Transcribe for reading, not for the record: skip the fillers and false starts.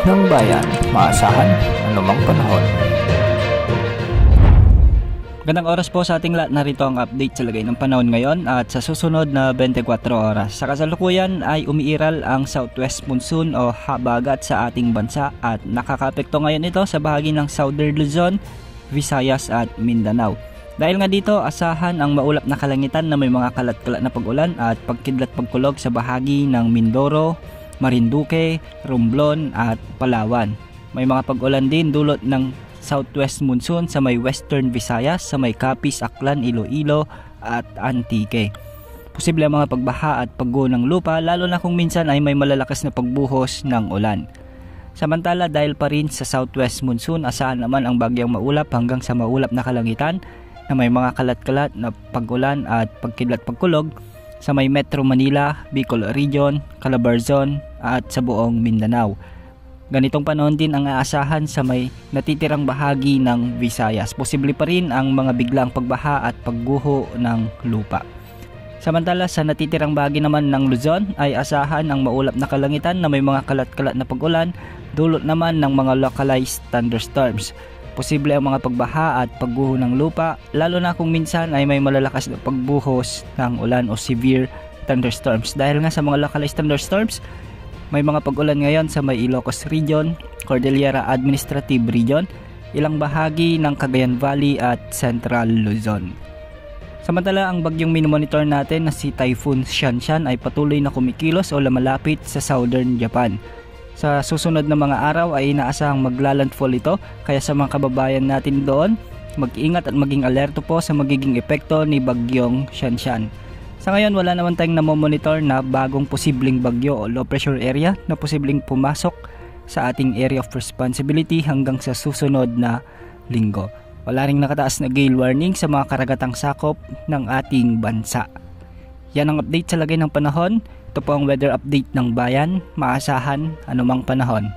ng bayan, maasahan anumang panahon. Gandang oras po sa ating lahat, narito ang update sa lagay ng panahon ngayon at sa susunod na 24 oras. Sa kasalukuyan ay umiiral ang southwest monsoon o habagat sa ating bansa at nakakapekto ngayon ito sa bahagi ng Southern Luzon, Visayas at Mindanao. Dahil nga dito, asahan ang maulap na kalangitan na may mga kalat-kalat na pag-ulan at pagkidlat-pagkulog sa bahagi ng Mindoro, Marinduque, Romblon at Palawan. May mga pag-ulan din dulot ng southwest monsoon sa may western Visayas, sa may Capiz, Aklan, Iloilo at Antique. Posible ang mga pagbaha at pagguho ng lupa lalo na kung minsan ay may malalakas na pagbuhos ng ulan. Samantala dahil pa rin sa southwest monsoon, asahan naman ang bagyang maulap hanggang sa maulap na kalangitan na may mga kalat-kalat na pag-ulan at pagkidlat-pagkulog sa may Metro Manila, Bicol Region, Calabarzon at sa buong Mindanao. Ganitong panahon din ang aasahan sa may natitirang bahagi ng Visayas. Posible pa rin ang mga biglang pagbaha at pagguho ng lupa. Samantala sa natitirang bahagi naman ng Luzon ay asahan ang maulap na kalangitan na may mga kalat-kalat na pag-ulan, dulot naman ng mga localized thunderstorms. Posible ang mga pagbaha at pagguho ng lupa lalo na kung minsan ay may malalakas na pagbuhos ng ulan o severe thunderstorms. Dahil nga sa mga localized thunderstorms, may mga pag-ulan ngayon sa may Ilocos Region, Cordillera Administrative Region, ilang bahagi ng Cagayan Valley at Central Luzon. Samantala ang bagyong minomonitor natin na si Typhoon Shanshan ay patuloy na kumikilos o lumalapit sa southern Japan. Sa susunod na mga araw ay inaasahang maglalandfall ito, kaya sa mga kababayan natin doon, mag-ingat at maging alerto po sa magiging epekto ni bagyong Shanshan. Sa ngayon wala naman tayong namomonitor na bagong posibleng bagyo o low pressure area na posibleng pumasok sa ating area of responsibility hanggang sa susunod na linggo. Wala ring nakataas na gale warning sa mga karagatang sakop ng ating bansa. Yan ang update sa lagay ng panahon. Ito po ang weather update ng bayan, maasahan anumang panahon.